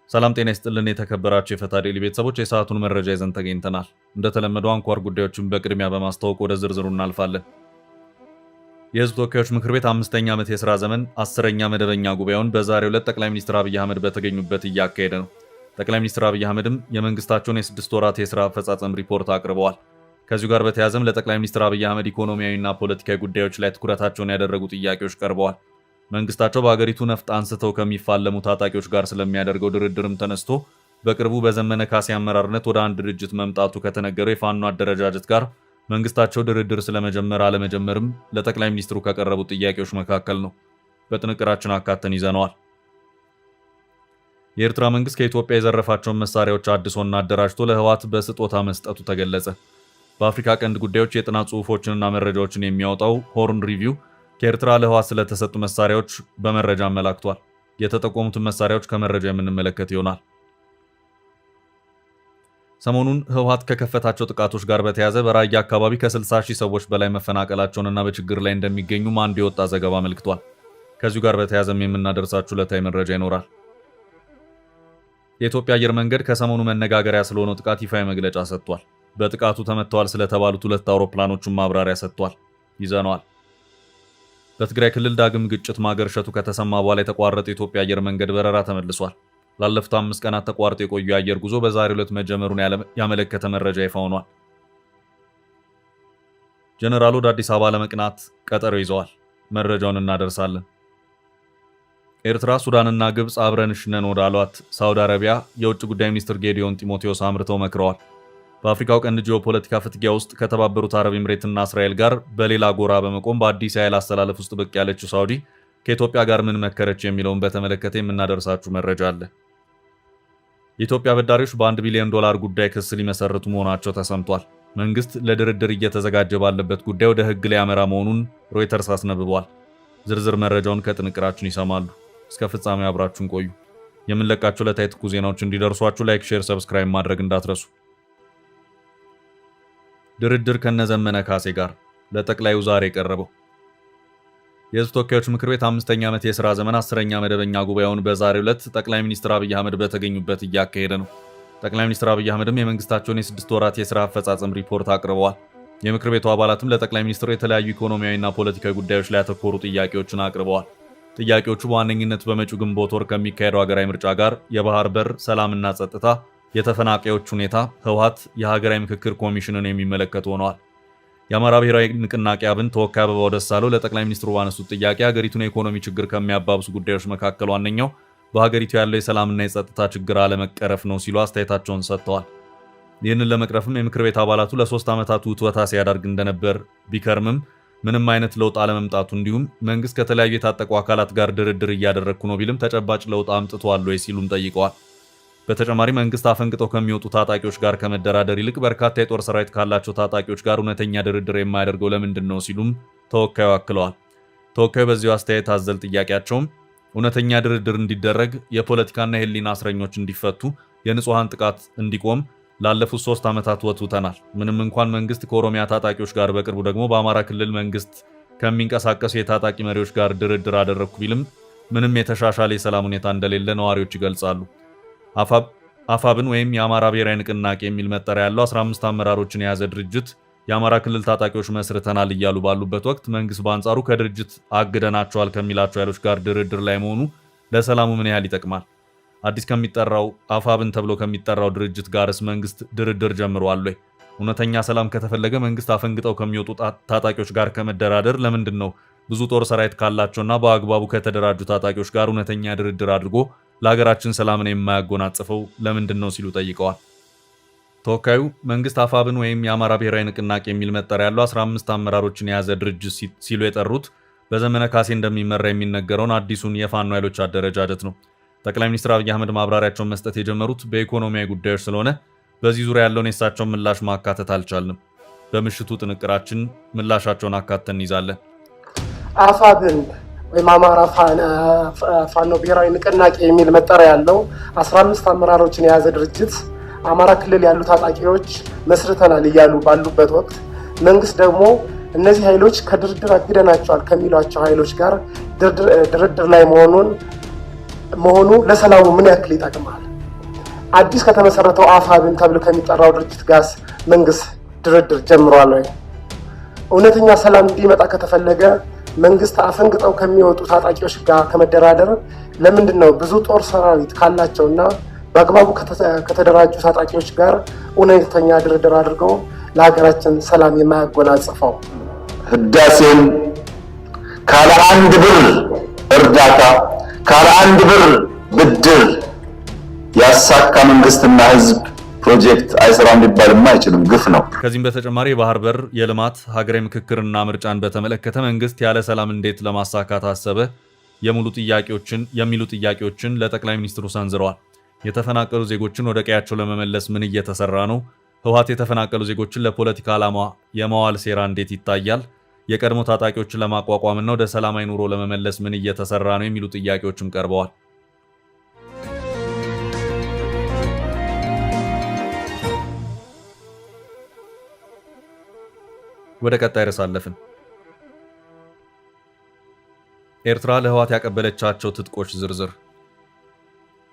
ሰላም ጤና ይስጥልን የተከበራችሁ የፈታ ዴይሊ ቤተሰቦች የሰዓቱን መረጃ ይዘን ተገኝተናል። እንደተለመደው አንኳር ጉዳዮችን በቅድሚያ በማስተዋወቅ ወደ ዝርዝሩ እናልፋለን። የሕዝብ ተወካዮች ምክር ቤት 5ኛ ዓመት የሥራ ዘመን 10ኛ መደበኛ ጉባኤውን በዛሬው ዕለት ጠቅላይ ሚኒስትር አብይ አህመድ በተገኙበት እያካሄደ ነው። ጠቅላይ ሚኒስትር አብይ አህመድም የመንግስታቸውን የ6 ወራት የሥራ አፈጻጸም ሪፖርት አቅርበዋል። ከዚሁ ጋር በተያያዘም ለጠቅላይ ሚኒስትር አብይ አህመድ ኢኮኖሚያዊና ፖለቲካዊ ጉዳዮች ላይ ትኩረታቸውን ያደረጉ ጥያቄዎች ቀርበዋል። መንግስታቸው በአገሪቱ ነፍጥ አንስተው ከሚፋለሙ ታጣቂዎች ጋር ስለሚያደርገው ድርድርም ተነስቶ በቅርቡ በዘመነ ካሴ አመራርነት ወደ አንድ ድርጅት መምጣቱ ከተነገረው የፋኖ አደረጃጀት ጋር መንግስታቸው ድርድር ስለመጀመር አለመጀመርም ለጠቅላይ ሚኒስትሩ ከቀረቡ ጥያቄዎች መካከል ነው። በጥንቅራችን አካተን ይዘነዋል። የኤርትራ መንግስት ከኢትዮጵያ የዘረፋቸውን መሳሪያዎች አድሶና አደራጅቶ ለህወሓት በስጦታ መስጠቱ ተገለጸ። በአፍሪካ ቀንድ ጉዳዮች የጥናት ጽሑፎችንና መረጃዎችን የሚያወጣው ሆርን ሪቪው ከኤርትራ ለህወሓት ስለተሰጡ መሳሪያዎች በመረጃ አመላክቷል። የተጠቆሙትን መሳሪያዎች ከመረጃ የምንመለከት ይሆናል። ሰሞኑን ህወሓት ከከፈታቸው ጥቃቶች ጋር በተያያዘ በራያ አካባቢ ከ60 ሺህ ሰዎች በላይ መፈናቀላቸውንና በችግር ላይ እንደሚገኙ አንድ የወጣ ዘገባ አመልክቷል። ከዚሁ ጋር በተያያዘም የምናደርሳችሁ ዕለታዊ መረጃ ይኖራል። የኢትዮጵያ አየር መንገድ ከሰሞኑ መነጋገሪያ ስለሆነው ጥቃት ይፋዊ መግለጫ ሰጥቷል። በጥቃቱ ተመተዋል ስለተባሉት 2 አውሮፕላኖቹን ማብራሪያ ሰጥቷል። ይዘነዋል። በትግራይ ክልል ዳግም ግጭት ማገርሸቱ ከተሰማ በኋላ የተቋረጠ የኢትዮጵያ አየር መንገድ በረራ ተመልሷል። ላለፉት 5 ቀናት ተቋርጦ የቆዩ የአየር ጉዞ በዛሬው ዕለት መጀመሩን ያመለከተ መረጃ ይፋ ሆኗል። ጀነራሉ ወደ አዲስ አበባ ለመቅናት ቀጠሮ ይዘዋል። መረጃውን እናደርሳለን። ኤርትራ፣ ሱዳንና ግብፅ አብረንሽ ነን ወዳሏት ሳውዲ አረቢያ የውጭ ጉዳይ ሚኒስትር ጌዲዮን ጢሞቴዎስ አምርተው መክረዋል። በአፍሪካው ቀንድ ጂኦፖለቲካ ፍትጊያ ውስጥ ከተባበሩት አረብ ኤምሬትና እስራኤል ጋር በሌላ ጎራ በመቆም በአዲስ የኃይል አስተላለፍ ውስጥ ብቅ ያለችው ሳውዲ ከኢትዮጵያ ጋር ምን መከረች የሚለውን በተመለከተ የምናደርሳችሁ መረጃ አለ። የኢትዮጵያ አበዳሪዎች በ$1 ቢሊዮን ጉዳይ ክስ ሊመሰርቱ መሆናቸው ተሰምቷል። መንግስት ለድርድር እየተዘጋጀ ባለበት ጉዳይ ወደ ህግ ሊያመራ መሆኑን ሮይተርስ አስነብቧል። ዝርዝር መረጃውን ከጥንቅራችን ይሰማሉ። እስከ ፍጻሜ አብራችሁን ቆዩ። የምንለቃቸው ዕለታዊ ትኩስ ዜናዎች እንዲደርሷችሁ ላይክ፣ ሼር፣ ሰብስክራይብ ማድረግ እንዳትረሱ። ድርድር ከነዘመነ ካሴ ጋር ለጠቅላዩ ዛሬ ቀረበው። የሕዝብ ተወካዮች ምክር ቤት 5ኛ ዓመት የሥራ ዘመን 10ኛ መደበኛ ጉባኤውን በዛሬው ዕለት ጠቅላይ ሚኒስትር አብይ አህመድ በተገኙበት እያካሄደ ነው። ጠቅላይ ሚኒስትር አብይ አህመድም የመንግስታቸውን የ6 ወራት የሥራ አፈጻጸም ሪፖርት አቅርበዋል። የምክር ቤቱ አባላትም ለጠቅላይ ሚኒስትሩ የተለያዩ ኢኮኖሚያዊና ፖለቲካዊ ጉዳዮች ላይ ያተኮሩ ጥያቄዎችን አቅርበዋል። ጥያቄዎቹ በዋነኝነት በመጪው ግንቦት ወር ከሚካሄደው ሀገራዊ ምርጫ ጋር፣ የባህር በር፣ ሰላምና ጸጥታ፣ የተፈናቃዮች ሁኔታ፣ ህወሓት፣ የሀገራዊ ምክክር ኮሚሽንን የሚመለከቱ ሆነዋል። የአማራ ብሔራዊ ንቅናቄ አብን ተወካይ አበባው ደሳለው ለጠቅላይ ሚኒስትሩ ባነሱት ጥያቄ ሀገሪቱን የኢኮኖሚ ችግር ከሚያባብሱ ጉዳዮች መካከል ዋነኛው በሀገሪቱ ያለው የሰላምና የጸጥታ ችግር አለመቀረፍ ነው ሲሉ አስተያየታቸውን ሰጥተዋል። ይህንን ለመቅረፍም የምክር ቤት አባላቱ ለ3 ዓመታት ውትወታ ሲያደርግ እንደነበር ቢከርምም ምንም አይነት ለውጥ አለመምጣቱ እንዲሁም መንግስት ከተለያዩ የታጠቁ አካላት ጋር ድርድር እያደረግኩ ነው ቢልም ተጨባጭ ለውጥ አምጥቷል ወይ ሲሉም ጠይቀዋል። በተጨማሪ መንግስት አፈንግጠው ከሚወጡ ታጣቂዎች ጋር ከመደራደር ይልቅ በርካታ የጦር ሰራዊት ካላቸው ታጣቂዎች ጋር እውነተኛ ድርድር የማያደርገው ለምንድን ነው ሲሉም ተወካዩ አክለዋል። ተወካዩ በዚሁ አስተያየት አዘል ጥያቄያቸውም እውነተኛ ድርድር እንዲደረግ፣ የፖለቲካና የህሊና እስረኞች እንዲፈቱ፣ የንጹሐን ጥቃት እንዲቆም ላለፉት 3 ዓመታት ወትውተናል። ምንም እንኳን መንግስት ከኦሮሚያ ታጣቂዎች ጋር በቅርቡ ደግሞ በአማራ ክልል መንግስት ከሚንቀሳቀሱ የታጣቂ መሪዎች ጋር ድርድር አደረግኩ ቢልም ምንም የተሻሻለ የሰላም ሁኔታ እንደሌለ ነዋሪዎች ይገልጻሉ። አፋብን ወይም የአማራ ብሔራዊ ንቅናቄ የሚል መጠሪያ ያለው 15 አመራሮችን የያዘ ድርጅት የአማራ ክልል ታጣቂዎች መስርተናል እያሉ ባሉበት ወቅት መንግስት በአንጻሩ ከድርጅት አግደናቸዋል ከሚላቸው ኃይሎች ጋር ድርድር ላይ መሆኑ ለሰላሙ ምን ያህል ይጠቅማል? አዲስ ከሚጠራው አፋብን ተብሎ ከሚጠራው ድርጅት ጋርስ መንግስት ድርድር ጀምሯል ወይ? እውነተኛ ሰላም ከተፈለገ መንግስት አፈንግጠው ከሚወጡ ታጣቂዎች ጋር ከመደራደር ለምንድን ነው ብዙ ጦር ሰራዊት ካላቸውና በአግባቡ ከተደራጁ ታጣቂዎች ጋር እውነተኛ ድርድር አድርጎ ለሀገራችን ሰላምን የማያጎናጽፈው ለምንድን ነው ሲሉ ጠይቀዋል። ተወካዩ መንግስት አፋብን ወይም የአማራ ብሔራዊ ንቅናቄ የሚል መጠሪያ ያለው 15 አመራሮችን የያዘ ድርጅት ሲሉ የጠሩት በዘመነ ካሴ እንደሚመራ የሚነገረውን አዲሱን የፋኖ ኃይሎች አደረጃጀት ነው። ጠቅላይ ሚኒስትር አብይ አህመድ ማብራሪያቸውን መስጠት የጀመሩት በኢኮኖሚያዊ ጉዳዮች ስለሆነ በዚህ ዙሪያ ያለውን የእሳቸውን ምላሽ ማካተት አልቻልንም። በምሽቱ ጥንቅራችን ምላሻቸውን አካተን እንይዛለን። አፋብን ወይም አማራ ፋኖ ብሔራዊ ንቅናቄ የሚል መጠሪያ ያለው 15 አመራሮችን የያዘ ድርጅት አማራ ክልል ያሉ ታጣቂዎች መስርተናል እያሉ ባሉበት ወቅት መንግስት ደግሞ እነዚህ ኃይሎች ከድርድር አግደናቸዋል ከሚሏቸው ኃይሎች ጋር ድርድር ላይ መሆኑ ለሰላሙ ምን ያክል ይጠቅማል? አዲስ ከተመሰረተው አፋብን ተብሎ ከሚጠራው ድርጅት ጋር መንግስት ድርድር ጀምሯል ወይ? እውነተኛ ሰላም እንዲመጣ ከተፈለገ መንግስት አፈንግጠው ከሚወጡ ታጣቂዎች ጋር ከመደራደር ለምንድን ነው ብዙ ጦር ሰራዊት ካላቸውና በአግባቡ ከተደራጁ ታጣቂዎች ጋር እውነተኛ ድርድር አድርገው ለሀገራችን ሰላም የማያጎናጽፈው? ህዳሴን ካለ አንድ ብር እርዳታ ካለ አንድ ብር ብድር ያሳካ መንግስትና ህዝብ ፕሮጀክት አይሰራም ሊባልማ አይችልም፣ ግፍ ነው። ከዚህም በተጨማሪ የባህር በር የልማት ሀገራዊ ምክክርና ምርጫን በተመለከተ መንግስት ያለ ሰላም እንዴት ለማሳካት አሰበ የሚሉ ጥያቄዎችን ለጠቅላይ ሚኒስትሩ ሰንዝረዋል። የተፈናቀሉ ዜጎችን ወደ ቀያቸው ለመመለስ ምን እየተሰራ ነው? ህወሓት የተፈናቀሉ ዜጎችን ለፖለቲካ ዓላማ የማዋል ሴራ እንዴት ይታያል? የቀድሞ ታጣቂዎችን ለማቋቋምና ወደ ሰላማዊ ኑሮ ለመመለስ ምን እየተሰራ ነው? የሚሉ ጥያቄዎችም ቀርበዋል። ወደ ቀጣይ ርዕስ አለፍን። ኤርትራ ለህወሓት ያቀበለቻቸው ትጥቆች ዝርዝር።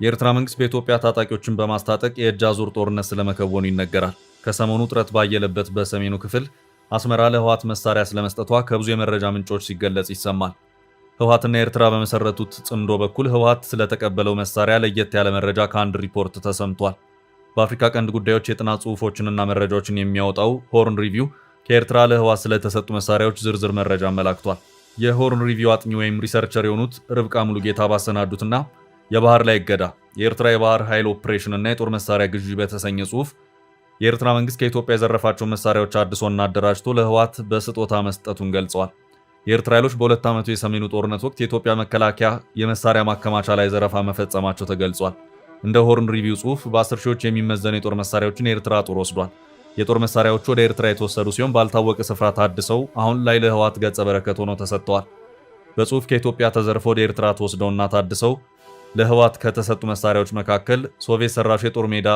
የኤርትራ መንግስት በኢትዮጵያ ታጣቂዎችን በማስታጠቅ የእጅ አዙር ጦርነት ስለመከወኑ ይነገራል። ከሰሞኑ ጥረት ባየለበት በሰሜኑ ክፍል አስመራ ለህወሓት መሳሪያ ስለመስጠቷ ከብዙ የመረጃ ምንጮች ሲገለጽ ይሰማል። ህወሓትና ኤርትራ በመሰረቱት ጽምዶ በኩል ህወሓት ስለተቀበለው መሳሪያ ለየት ያለ መረጃ ከአንድ ሪፖርት ተሰምቷል። በአፍሪካ ቀንድ ጉዳዮች የጥናት ጽሑፎችንና መረጃዎችን የሚያወጣው ሆርን ሪቪው ከኤርትራ ለህወሓት ስለተሰጡ መሳሪያዎች ዝርዝር መረጃ አመላክቷል። የሆርን ሪቪው አጥኚ ወይም ሪሰርቸር የሆኑት ርብቃ ሙሉጌታ ባሰናዱትና የባህር ላይ እገዳ የኤርትራ የባህር ኃይል ኦፕሬሽን እና የጦር መሳሪያ ግዢ በተሰኘ ጽሑፍ የኤርትራ መንግስት ከኢትዮጵያ የዘረፋቸው መሳሪያዎች አድሶና አደራጅቶ ለህወሓት በስጦታ መስጠቱን ገልጸዋል። የኤርትራ ኃይሎች በሁለት ዓመቱ የሰሜኑ ጦርነት ወቅት የኢትዮጵያ መከላከያ የመሳሪያ ማከማቻ ላይ ዘረፋ መፈጸማቸው ተገልጿል። እንደ ሆርን ሪቪው ጽሑፍ በ10 ሺዎች የሚመዘኑ የጦር መሳሪያዎችን የኤርትራ ጦር ወስዷል። የጦር መሳሪያዎቹ ወደ ኤርትራ የተወሰዱ ሲሆን ባልታወቀ ስፍራ ታድሰው አሁን ላይ ለህወሓት ገጸ በረከት ሆነው ተሰጥተዋል። በጽሑፍ ከኢትዮጵያ ተዘርፈው ወደ ኤርትራ ተወስደውና ታድሰው ለህወሓት ከተሰጡ መሳሪያዎች መካከል ሶቪየት ሰራሽ የጦር ሜዳ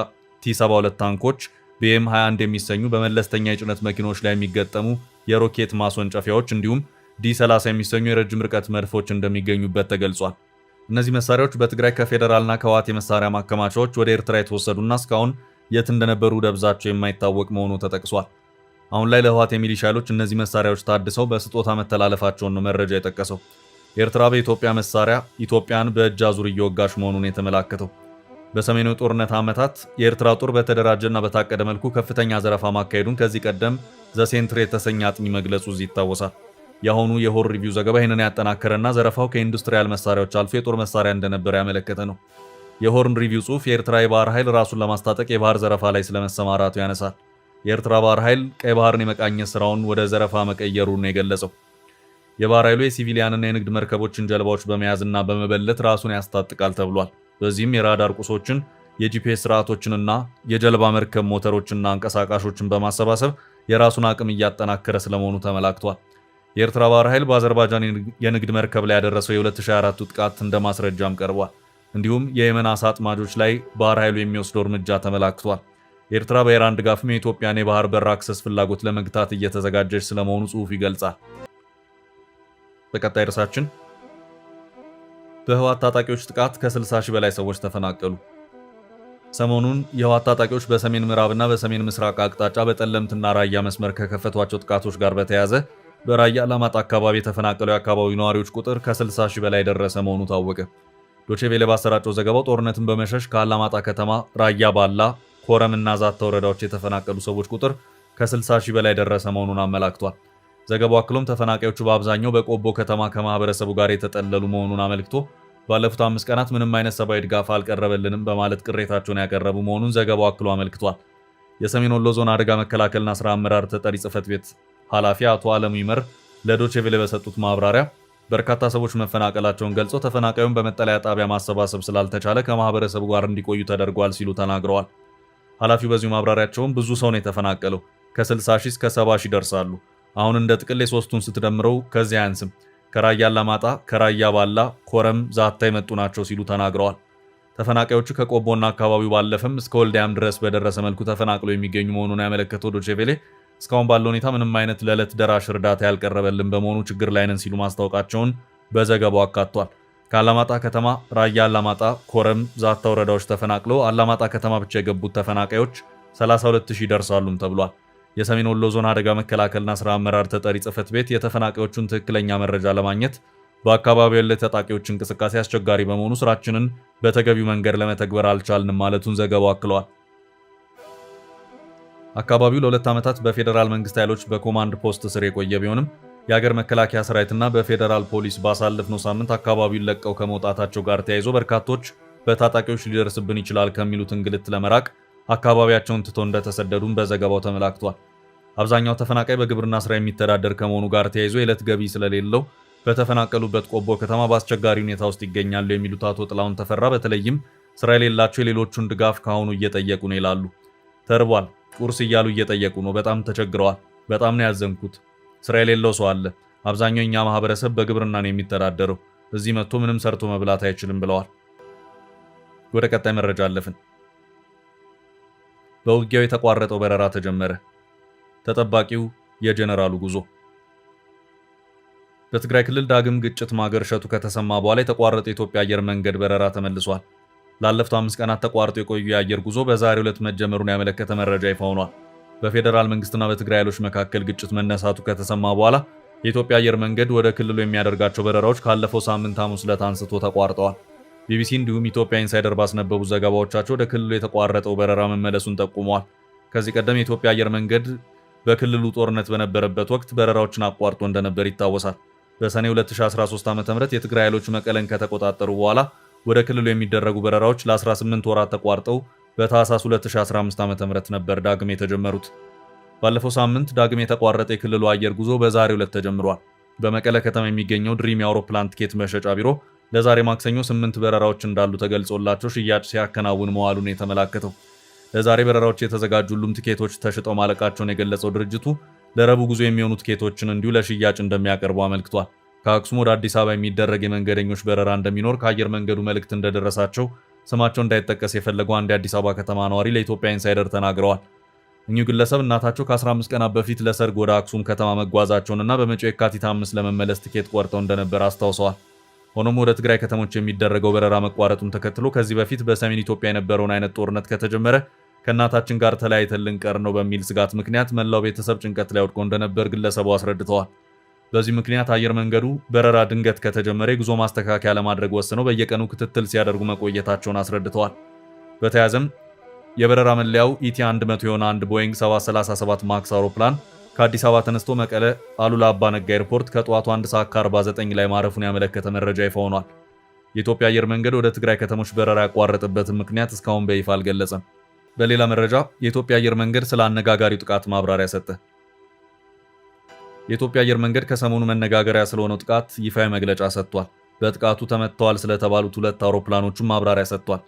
ቲ72 ታንኮች፣ ቢኤም 21 የሚሰኙ በመለስተኛ የጭነት መኪኖች ላይ የሚገጠሙ የሮኬት ማስወንጨፊያዎች እንዲሁም ዲ30 የሚሰኙ የረጅም ርቀት መድፎች እንደሚገኙበት ተገልጿል። እነዚህ መሳሪያዎች በትግራይ ከፌዴራልና ከህወሓት የመሳሪያ ማከማቻዎች ወደ ኤርትራ የተወሰዱና እስካሁን የት እንደነበሩ ደብዛቸው የማይታወቅ መሆኑ ተጠቅሷል። አሁን ላይ ለህወሓት የሚሊሻ ኃይሎች እነዚህ መሳሪያዎች ታድሰው በስጦታ መተላለፋቸውን ነው መረጃ የጠቀሰው። ኤርትራ በኢትዮጵያ መሳሪያ ኢትዮጵያን በእጅ አዙር እየወጋች መሆኑን የተመላከተው በሰሜኑ ጦርነት ዓመታት የኤርትራ ጦር በተደራጀና በታቀደ መልኩ ከፍተኛ ዘረፋ ማካሄዱን ከዚህ ቀደም ዘሴንትር የተሰኘ አጥኚ መግለጹ እዚህ ይታወሳል። የአሁኑ የሆር ሪቪው ዘገባ ይህንን ያጠናከረና ዘረፋው ከኢንዱስትሪያል መሳሪያዎች አልፎ የጦር መሳሪያ እንደነበረ ያመለከተ ነው። የሆርን ሪቪው ጽሑፍ የኤርትራ የባህር ኃይል ራሱን ለማስታጠቅ የባህር ዘረፋ ላይ ስለመሰማራቱ ያነሳል። የኤርትራ ባህር ኃይል ቀይ ባህርን የመቃኘት ስራውን ወደ ዘረፋ መቀየሩን ነው የገለጸው። የባህር ኃይሉ የሲቪሊያንና የንግድ መርከቦችን ጀልባዎች በመያዝና በመበለት ራሱን ያስታጥቃል ተብሏል። በዚህም የራዳር ቁሶችን፣ የጂፒኤስ ስርዓቶችንና የጀልባ መርከብ ሞተሮችና አንቀሳቃሾችን በማሰባሰብ የራሱን አቅም እያጠናከረ ስለመሆኑ ተመላክቷል። የኤርትራ ባህር ኃይል በአዘርባይጃን የንግድ መርከብ ላይ ያደረሰው የ2024 ጥቃት እንደ ማስረጃም ቀርቧል። እንዲሁም የየመን አሳ አጥማጆች ላይ ባህር ኃይሉ የሚወስደው እርምጃ ተመላክቷል። ኤርትራ በኢራን ድጋፍም የኢትዮጵያን የባህር በር አክሰስ ፍላጎት ለመግታት እየተዘጋጀች ስለመሆኑ ጽሑፍ ይገልጻል። በቀጣይ ርዕሳችን በህወሓት ታጣቂዎች ጥቃት ከ60 ሺህ በላይ ሰዎች ተፈናቀሉ። ሰሞኑን የህወሓት ታጣቂዎች በሰሜን ምዕራብና በሰሜን ምስራቅ አቅጣጫ በጠለምትና ራያ መስመር ከከፈቷቸው ጥቃቶች ጋር በተያያዘ በራያ አላማጣ አካባቢ የተፈናቀሉ የአካባቢው ነዋሪዎች ቁጥር ከ60 ሺህ በላይ ደረሰ መሆኑ ታወቀ። ዶቼ ቬለ ባሰራጨው ዘገባው ጦርነትን በመሸሽ ከአላማጣ ከተማ፣ ራያ ባላ፣ ኮረምና ዛታ ወረዳዎች የተፈናቀሉ ሰዎች ቁጥር ከ60 ሺህ በላይ ደረሰ መሆኑን አመላክቷል። ዘገባው አክሎም ተፈናቃዮቹ በአብዛኛው በቆቦ ከተማ ከማህበረሰቡ ጋር የተጠለሉ መሆኑን አመልክቶ ባለፉት 5 ቀናት ምንም አይነት ሰብአዊ ድጋፍ አልቀረበልንም በማለት ቅሬታቸውን ያቀረቡ መሆኑን ዘገባው አክሎ አመልክቷል። የሰሜን ወሎ ዞን አደጋ መከላከልና ስራ አመራር ተጠሪ ጽህፈት ቤት ኃላፊ አቶ አለሙ ይመር ለዶቼ ቬለ በሰጡት ማብራሪያ በርካታ ሰዎች መፈናቀላቸውን ገልጾ ተፈናቃዩን በመጠለያ ጣቢያ ማሰባሰብ ስላልተቻለ ከማህበረሰቡ ጋር እንዲቆዩ ተደርጓል ሲሉ ተናግረዋል። ኃላፊው በዚሁ ማብራሪያቸውም ብዙ ሰው ነው የተፈናቀለው፣ ከ60 ሺህ እስከ 70 ሺህ ይደርሳሉ። አሁን እንደ ጥቅል የሶስቱን ስትደምረው ከዚህ አያንስም። ከራያ አላማጣ፣ ከራያ ባላ፣ ኮረም፣ ዛታ የመጡ ናቸው ሲሉ ተናግረዋል። ተፈናቃዮቹ ከቆቦና አካባቢው ባለፈም እስከ ወልዲያም ድረስ በደረሰ መልኩ ተፈናቅለው የሚገኙ መሆኑን ያመለከተው ዶቼ ቬለ እስካሁን ባለው ሁኔታ ምንም አይነት ለዕለት ደራሽ እርዳታ ያልቀረበልን በመሆኑ ችግር ላይ ነን ሲሉ ማስታወቃቸውን በዘገባው አካቷል። ከአላማጣ ከተማ ራያ አላማጣ፣ ኮረም፣ ዛታ ወረዳዎች ተፈናቅለው አላማጣ ከተማ ብቻ የገቡት ተፈናቃዮች 32000 ይደርሳሉም ተብሏል። የሰሜን ወሎ ዞን አደጋ መከላከልና ስራ አመራር ተጠሪ ጽሕፈት ቤት የተፈናቃዮቹን ትክክለኛ መረጃ ለማግኘት በአካባቢው ያለ ታጣቂዎች እንቅስቃሴ አስቸጋሪ በመሆኑ ስራችንን በተገቢው መንገድ ለመተግበር አልቻልንም ማለቱን ዘገባው አክሏል። አካባቢው ለ2 ዓመታት በፌዴራል መንግስት ኃይሎች በኮማንድ ፖስት ስር የቆየ ቢሆንም የሀገር መከላከያ ሰራዊትና በፌዴራል ፖሊስ ባሳለፍነው ሳምንት አካባቢውን ለቀው ከመውጣታቸው ጋር ተያይዞ በርካቶች በታጣቂዎች ሊደርስብን ይችላል ከሚሉት እንግልት ለመራቅ አካባቢያቸውን ትቶ እንደተሰደዱም በዘገባው ተመላክቷል። አብዛኛው ተፈናቃይ በግብርና ስራ የሚተዳደር ከመሆኑ ጋር ተያይዞ የዕለት ገቢ ስለሌለው በተፈናቀሉበት ቆቦ ከተማ በአስቸጋሪ ሁኔታ ውስጥ ይገኛሉ የሚሉት አቶ ጥላሁን ተፈራ በተለይም ስራ የሌላቸው የሌሎቹን ድጋፍ ካሁኑ እየጠየቁ ነው ይላሉ። ተርቧል፣ ቁርስ እያሉ እየጠየቁ ነው። በጣም ተቸግረዋል። በጣም ነው ያዘንኩት። ስራ የሌለው ሰው አለ። አብዛኛው የኛ ማህበረሰብ በግብርና ነው የሚተዳደረው። እዚህ መጥቶ ምንም ሰርቶ መብላት አይችልም ብለዋል። ወደ ቀጣይ መረጃ አለፍን። በውጊያው የተቋረጠው በረራ ተጀመረ። ተጠባቂው የጀነራሉ ጉዞ። በትግራይ ክልል ዳግም ግጭት ማገርሸቱ ከተሰማ በኋላ የተቋረጠ የኢትዮጵያ አየር መንገድ በረራ ተመልሷል። ላለፉት 5 ቀናት ተቋርጦ የቆዩ የአየር ጉዞ በዛሬው ዕለት መጀመሩን ያመለከተ መረጃ ይፋ ሆኗል። በፌዴራል መንግስትና በትግራይ ኃይሎች መካከል ግጭት መነሳቱ ከተሰማ በኋላ የኢትዮጵያ አየር መንገድ ወደ ክልሉ የሚያደርጋቸው በረራዎች ካለፈው ሳምንት ሐሙስ ዕለት አንስቶ ተቋርጠዋል። ቢቢሲ እንዲሁም ኢትዮጵያ ኢንሳይደር ባስነበቡ ዘገባዎቻቸው ወደ ክልሉ የተቋረጠው በረራ መመለሱን ጠቁመዋል። ከዚህ ቀደም የኢትዮጵያ አየር መንገድ በክልሉ ጦርነት በነበረበት ወቅት በረራዎችን አቋርጦ እንደነበር ይታወሳል። በሰኔ 2013 ዓ.ም የትግራይ ኃይሎች መቀለን ከተቆጣጠሩ በኋላ ወደ ክልሉ የሚደረጉ በረራዎች ለ18 ወራት ተቋርጠው በታህሳስ 2015 ዓ.ም ነበር ዳግም የተጀመሩት። ባለፈው ሳምንት ዳግም የተቋረጠ የክልሉ አየር ጉዞ በዛሬው ዕለት ተጀምሯል። በመቀለ ከተማ የሚገኘው ድሪም የአውሮፕላን ትኬት መሸጫ ቢሮ ለዛሬ ማክሰኞ 8 በረራዎች እንዳሉ ተገልጾላቸው ሽያጭ ሲያከናውን መዋሉን የተመላከተው። ለዛሬ በረራዎች የተዘጋጁ ሁሉም ትኬቶች ተሽጠው ማለቃቸውን የገለጸው ድርጅቱ ለረቡዕ ጉዞ የሚሆኑ ትኬቶችን እንዲሁ ለሽያጭ እንደሚያቀርቡ አመልክቷል። ከአክሱም ወደ አዲስ አበባ የሚደረግ የመንገደኞች በረራ እንደሚኖር ከአየር መንገዱ መልእክት እንደደረሳቸው ስማቸው እንዳይጠቀስ የፈለገው አንድ የአዲስ አበባ ከተማ ነዋሪ ለኢትዮጵያ ኢንሳይደር ተናግረዋል። እኚሁ ግለሰብ እናታቸው ከ15 ቀናት በፊት ለሰርግ ወደ አክሱም ከተማ መጓዛቸውንና በመጪው የካቲት 5 ለመመለስ ትኬት ቆርጠው እንደነበር አስታውሰዋል። ሆኖም ወደ ትግራይ ከተሞች የሚደረገው በረራ መቋረጡን ተከትሎ ከዚህ በፊት በሰሜን ኢትዮጵያ የነበረውን አይነት ጦርነት ከተጀመረ ከእናታችን ጋር ተለያይተን ልንቀር ነው በሚል ስጋት ምክንያት መላው ቤተሰብ ጭንቀት ላይ ወድቆ እንደነበር ግለሰቡ አስረድተዋል። በዚህ ምክንያት አየር መንገዱ በረራ ድንገት ከተጀመረ የጉዞ ማስተካከያ ለማድረግ ወስነው በየቀኑ ክትትል ሲያደርጉ መቆየታቸውን አስረድተዋል። በተያያዘም የበረራ መለያው ኢቲ 100 የሆነ አንድ ቦይንግ 737 ማክስ አውሮፕላን ከአዲስ አበባ ተነስቶ መቀለ አሉላ አባ ነጋ ኤርፖርት ከጠዋቱ 1 ሰዓት ከ49 ላይ ማረፉን ያመለከተ መረጃ ይፋ ሆኗል። የኢትዮጵያ አየር መንገድ ወደ ትግራይ ከተሞች በረራ ያቋረጠበትን ምክንያት እስካሁን በይፋ አልገለጸም። በሌላ መረጃ የኢትዮጵያ አየር መንገድ ስለ አነጋጋሪው ጥቃት ማብራሪያ ሰጠ። የኢትዮጵያ አየር መንገድ ከሰሞኑ መነጋገሪያ ስለሆነው ጥቃት ይፋዊ መግለጫ ሰጥቷል። በጥቃቱ ተመትተዋል ስለተባሉት 2 አውሮፕላኖችም ማብራሪያ ሰጥቷል።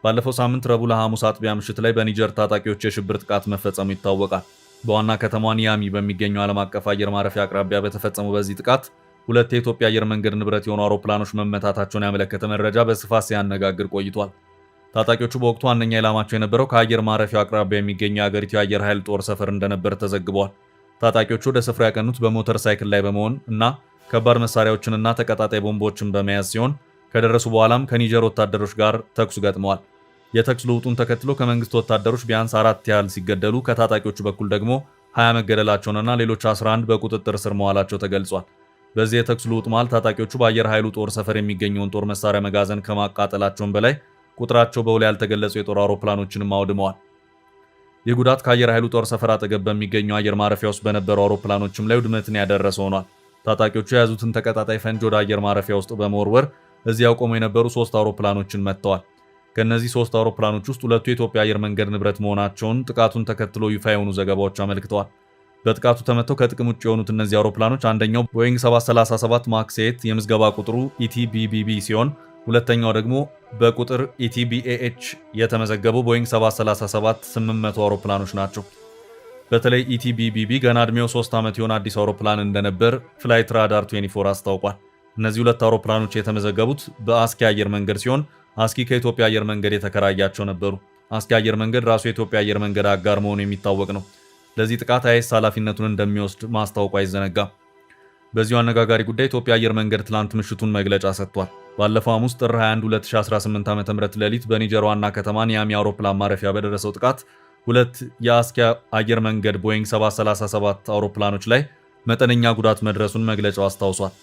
ባለፈው ሳምንት ረቡዕ ለሐሙስ አጥቢያ ምሽት ላይ በኒጀር ታጣቂዎች የሽብር ጥቃት መፈጸሙ ይታወቃል። በዋና ከተማዋ ኒያሚ በሚገኘው ዓለም አቀፍ አየር ማረፊያ አቅራቢያ በተፈጸመው በዚህ ጥቃት 2 የኢትዮጵያ አየር መንገድ ንብረት የሆኑ አውሮፕላኖች መመታታቸውን ያመለከተ መረጃ በስፋት ሲያነጋግር ቆይቷል። ታጣቂዎቹ በወቅቱ ዋነኛ ኢላማቸው የነበረው ከአየር ማረፊያው አቅራቢያ የሚገኘው የአገሪቱ የአየር ኃይል ጦር ሰፈር እንደነበር ተዘግቧል። ታጣቂዎቹ ወደ ስፍራ ያቀኑት በሞተር ሳይክል ላይ በመሆን እና ከባድ መሳሪያዎችንና ተቀጣጣይ ቦምቦችን በመያዝ ሲሆን ከደረሱ በኋላም ከኒጀር ወታደሮች ጋር ተኩስ ገጥመዋል። የተኩስ ልውጡን ተከትሎ ከመንግስት ወታደሮች ቢያንስ 4 ያህል ሲገደሉ ከታጣቂዎቹ በኩል ደግሞ 20 መገደላቸውንና ሌሎች 11 በቁጥጥር ስር መዋላቸው ተገልጿል። በዚህ የተኩስ ልውጥ መሃል ታጣቂዎቹ በአየር ኃይሉ ጦር ሰፈር የሚገኘውን ጦር መሳሪያ መጋዘን ከማቃጠላቸውም በላይ ቁጥራቸው በውል ያልተገለጹ የጦር አውሮፕላኖችንም አውድመዋል። ይህ ጉዳት ከአየር ኃይሉ ጦር ሰፈር አጠገብ በሚገኘው አየር ማረፊያ ውስጥ በነበሩ አውሮፕላኖችም ላይ ውድመትን ያደረሰ ሆኗል። ታጣቂዎቹ የያዙትን ተቀጣጣይ ፈንጅ ወደ አየር ማረፊያ ውስጥ በመወርወር እዚያው ቆመው የነበሩ 3 አውሮፕላኖችን መትተዋል። ከእነዚህ 3 አውሮፕላኖች ውስጥ 2ቱ የኢትዮጵያ አየር መንገድ ንብረት መሆናቸውን ጥቃቱን ተከትሎ ይፋ የሆኑ ዘገባዎች አመልክተዋል። በጥቃቱ ተመተው ከጥቅም ውጭ የሆኑት እነዚህ አውሮፕላኖች አንደኛው ቦይንግ 737 ማክስ 8 የምዝገባ ቁጥሩ ኢቲቢቢቢ ሲሆን ሁለተኛው ደግሞ በቁጥር ኢቲቢኤኤች የተመዘገቡ ቦይንግ 737-800 አውሮፕላኖች ናቸው። በተለይ ኢቲቢቢቢ ገና ዕድሜው 3 ዓመት የሆነ አዲስ አውሮፕላን እንደነበር ፍላይት ራዳር 24 አስታውቋል። እነዚህ 2 አውሮፕላኖች የተመዘገቡት በአስኪ አየር መንገድ ሲሆን አስኪ ከኢትዮጵያ አየር መንገድ የተከራያቸው ነበሩ። አስኪ አየር መንገድ ራሱ የኢትዮጵያ አየር መንገድ አጋር መሆኑ የሚታወቅ ነው። ለዚህ ጥቃት አይኤስ ኃላፊነቱን እንደሚወስድ ማስታወቁ አይዘነጋም። በዚሁ አነጋጋሪ ጉዳይ ኢትዮጵያ አየር መንገድ ትላንት ምሽቱን መግለጫ ሰጥቷል። ባለፈው ሐሙስ ጥር 21 2018 ዓ.ም ሌሊት በኒጀር ዋና ከተማ ኒያሚ አውሮፕላን ማረፊያ በደረሰው ጥቃት 2 የአስኪያ አየር መንገድ ቦይንግ 737 አውሮፕላኖች ላይ መጠነኛ ጉዳት መድረሱን መግለጫው አስታውሷል።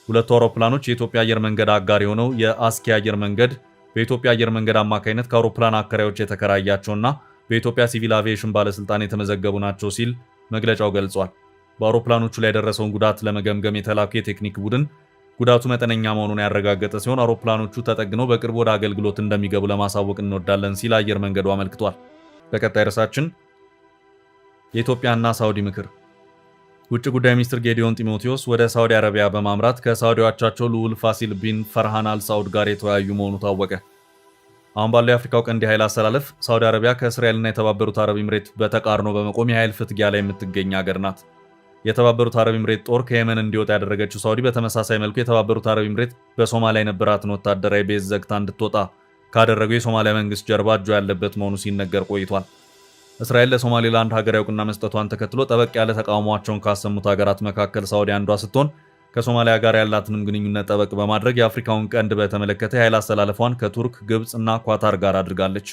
ሁለቱ አውሮፕላኖች የኢትዮጵያ አየር መንገድ አጋር የሆነው የአስኪያ አየር መንገድ በኢትዮጵያ አየር መንገድ አማካይነት ከአውሮፕላን አከራዮች የተከራያቸውና በኢትዮጵያ ሲቪል አቪዬሽን ባለስልጣን የተመዘገቡ ናቸው ሲል መግለጫው ገልጿል። በአውሮፕላኖቹ ላይ የደረሰውን ጉዳት ለመገምገም የተላከው የቴክኒክ ቡድን ጉዳቱ መጠነኛ መሆኑን ያረጋገጠ ሲሆን አውሮፕላኖቹ ተጠግነው በቅርቡ ወደ አገልግሎት እንደሚገቡ ለማሳወቅ እንወዳለን ሲል አየር መንገዱ አመልክቷል። በቀጣይ ርዕሳችን የኢትዮጵያና ሳውዲ ምክር። ውጭ ጉዳይ ሚኒስትር ጌዲዮን ጢሞቴዎስ ወደ ሳውዲ አረቢያ በማምራት ከሳውዲው አቻቸው ልዑል ፋሲል ቢን ፈርሃን አል ሳውድ ጋር የተወያዩ መሆኑ ታወቀ። አሁን ባለው የአፍሪካው ቀንድ የኃይል አሰላለፍ ሳውዲ አረቢያ ከእስራኤልና የተባበሩት አረብ ኤምሬት በተቃርኖ በመቆም የኃይል ፍትጊያ ላይ የምትገኝ ሀገር ናት። የተባበሩት አረብ ኤምሬት ጦር ከየመን እንዲወጣ ያደረገችው ሳውዲ በተመሳሳይ መልኩ የተባበሩት አረብ ኤምሬት በሶማሊያ የነበራትን ወታደራዊ ቤዝ ዘግታ እንድትወጣ ካደረገው የሶማሊያ መንግስት ጀርባ እጇ ያለበት መሆኑ ሲነገር ቆይቷል። እስራኤል ለሶማሌላንድ ሀገራዊ እውቅና መስጠቷን ተከትሎ ጠበቅ ያለ ተቃውሟቸውን ካሰሙት ሀገራት መካከል ሳውዲ አንዷ ስትሆን ከሶማሊያ ጋር ያላትንም ግንኙነት ጠበቅ በማድረግ የአፍሪካውን ቀንድ በተመለከተ የኃይል አሰላለፏን ከቱርክ፣ ግብጽ እና ኳታር ጋር አድርጋለች።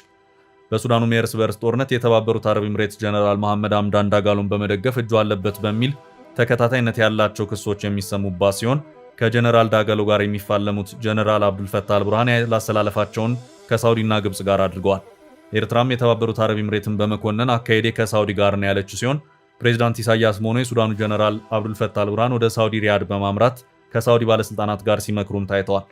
በሱዳኑ የእርስ በርስ ጦርነት የተባበሩት አረብ ኤምሬት ጀነራል መሐመድ ሐምዳን ዳጋሎን በመደገፍ እጇ አለበት በሚል ተከታታይነት ያላቸው ክሶች የሚሰሙባት ሲሆን ከጀነራል ዳጋሎ ጋር የሚፋለሙት ጀነራል አብዱልፈታህ አልቡርሃን የኃይል አሰላለፋቸውን ከሳውዲና ግብጽ ጋር አድርገዋል። ኤርትራም የተባበሩት አረብ ኤምሬትን በመኮነን አካሄዴ ከሳውዲ ጋር ነው ያለችው ሲሆን ፕሬዝዳንት ኢሳያስ ሆኖ የሱዳኑ ጀነራል አብዱልፈታህ አልቡርሃን ወደ ሳውዲ ሪያድ በማምራት ከሳውዲ ባለስልጣናት ጋር ሲመክሩም ታይተዋል።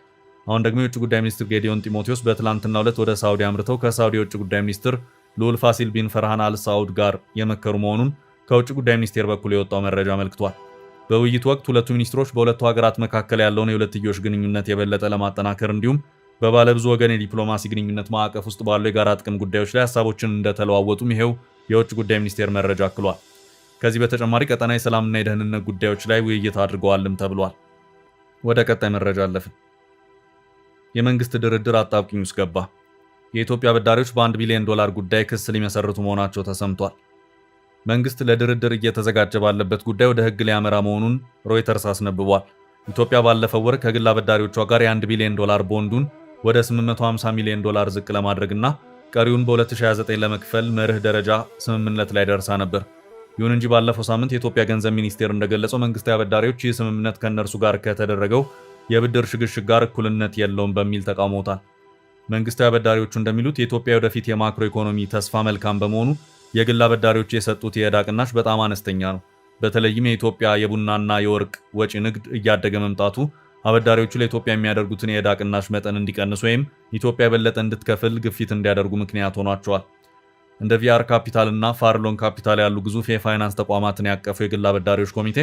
አሁን ደግሞ የውጭ ጉዳይ ሚኒስትር ጌዲዮን ጢሞቴዎስ በትላንትናው ዕለት ወደ ሳውዲ አምርተው ከሳውዲ የውጭ ጉዳይ ሚኒስትር ልዑል ፋሲል ቢን ፈርሃን አል ሳውድ ጋር የመከሩ መሆኑን ከውጭ ጉዳይ ሚኒስቴር በኩል የወጣው መረጃ አመልክቷል። በውይይቱ ወቅት ሁለቱ ሚኒስትሮች በሁለቱ ሀገራት መካከል ያለውን የሁለትዮሽ ግንኙነት የበለጠ ለማጠናከር እንዲሁም በባለብዙ ወገን የዲፕሎማሲ ግንኙነት ማዕቀፍ ውስጥ ባሉ የጋራ ጥቅም ጉዳዮች ላይ ሀሳቦችን እንደተለዋወጡም ይሄው የውጭ ጉዳይ ሚኒስቴር መረጃ አክሏል። ከዚህ በተጨማሪ ቀጠናዊ ሰላምና የደህንነት ጉዳዮች ላይ ውይይት አድርገዋልም ተብሏል። ወደ ቀጣይ መረጃ አለፍን። የመንግስት ድርድር አጣብቂኝ ውስጥ ገባ። የኢትዮጵያ አበዳሪዎች በ1 ቢሊዮን ዶላር ጉዳይ ክስ ሊመሰርቱ መሆናቸው ተሰምቷል። መንግስት ለድርድር እየተዘጋጀ ባለበት ጉዳይ ወደ ህግ ሊያመራ መሆኑን ሮይተርስ አስነብቧል። ኢትዮጵያ ባለፈው ወር ከግል አበዳሪዎቿ ጋር የ1 ቢሊዮን ዶላር ቦንዱን ወደ 850 ሚሊዮን ዶላር ዝቅ ለማድረግና ቀሪውን በ2029 ለመክፈል መርህ ደረጃ ስምምነት ላይ ደርሳ ነበር። ይሁን እንጂ ባለፈው ሳምንት የኢትዮጵያ ገንዘብ ሚኒስቴር እንደገለጸው መንግስታዊ አበዳሪዎች ይህ ስምምነት ከእነርሱ ጋር ከተደረገው የብድር ሽግሽግ ጋር እኩልነት የለውም በሚል ተቃውመውታል። መንግስታዊ አበዳሪዎቹ እንደሚሉት የኢትዮጵያ ወደፊት የማክሮ ኢኮኖሚ ተስፋ መልካም በመሆኑ የግል አበዳሪዎች የሰጡት የዕዳ ቅናሽ በጣም አነስተኛ ነው። በተለይም የኢትዮጵያ የቡናና የወርቅ ወጪ ንግድ እያደገ መምጣቱ አበዳሪዎቹ ለኢትዮጵያ የሚያደርጉትን የዕዳ ቅናሽ መጠን እንዲቀንሱ ወይም ኢትዮጵያ የበለጠ እንድትከፍል ግፊት እንዲያደርጉ ምክንያት ሆኗቸዋል። እንደ ቪአር ካፒታል እና ፋርሎን ካፒታል ያሉ ግዙፍ የፋይናንስ ተቋማትን ያቀፈው የግል አበዳሪዎች ኮሚቴ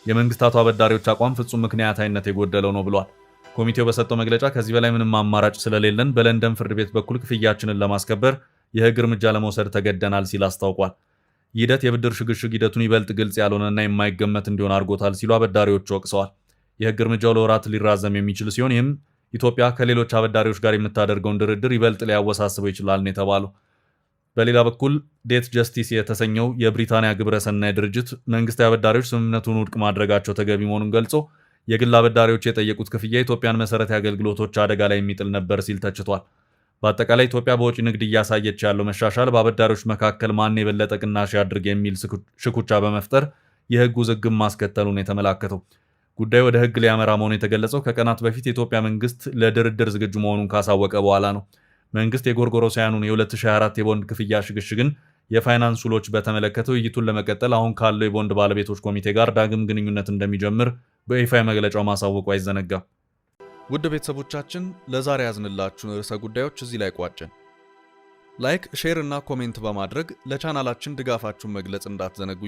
የመንግስታቱ አበዳሪዎች አቋም ፍጹም ምክንያታዊነት የጎደለው ነው ብሏል። ኮሚቴው በሰጠው መግለጫ ከዚህ በላይ ምንም አማራጭ ስለሌለን በለንደን ፍርድ ቤት በኩል ክፍያችንን ለማስከበር የህግ እርምጃ ለመውሰድ ተገደናል ሲል አስታውቋል። ይህ ሂደት የብድር ሽግሽግ ሂደቱን ይበልጥ ግልጽ ያልሆነና የማይገመት እንዲሆን አድርጎታል ሲሉ አበዳሪዎቹ ወቅሰዋል። የህግ እርምጃው ለወራት ሊራዘም የሚችል ሲሆን ይህም ኢትዮጵያ ከሌሎች አበዳሪዎች ጋር የምታደርገውን ድርድር ይበልጥ ሊያወሳስበው ይችላል ነው የተባለው። በሌላ በኩል ዴት ጀስቲስ የተሰኘው የብሪታንያ ግብረሰናይ ድርጅት መንግስታዊ አበዳሪዎች ስምምነቱን ውድቅ ማድረጋቸው ተገቢ መሆኑን ገልጾ የግል አበዳሪዎች የጠየቁት ክፍያ የኢትዮጵያን መሰረታዊ አገልግሎቶች አደጋ ላይ የሚጥል ነበር ሲል ተችቷል። በአጠቃላይ ኢትዮጵያ በወጪ ንግድ እያሳየች ያለው መሻሻል በአበዳሪዎች መካከል ማን የበለጠ ቅናሽ ያድርግ የሚል ሽኩቻ በመፍጠር የህግ ውዝግብ ማስከተሉን የተመላከተው ጉዳዩ ወደ ህግ ሊያመራ መሆኑ የተገለጸው ከቀናት በፊት የኢትዮጵያ መንግስት ለድርድር ዝግጁ መሆኑን ካሳወቀ በኋላ ነው። መንግስት የጎርጎሮሳውያኑን የ2024 የቦንድ ክፍያ ሽግሽግን የፋይናንስ ውሎች በተመለከተ ውይይቱን ለመቀጠል አሁን ካለው የቦንድ ባለቤቶች ኮሚቴ ጋር ዳግም ግንኙነት እንደሚጀምር በይፋ መግለጫው ማሳወቁ አይዘነጋም። ውድ ቤተሰቦቻችን ለዛሬ ያዝንላችሁን ርዕሰ ጉዳዮች እዚህ ላይ ቋጨን። ላይክ፣ ሼር እና ኮሜንት በማድረግ ለቻናላችን ድጋፋችሁን መግለጽ እንዳትዘነጉ።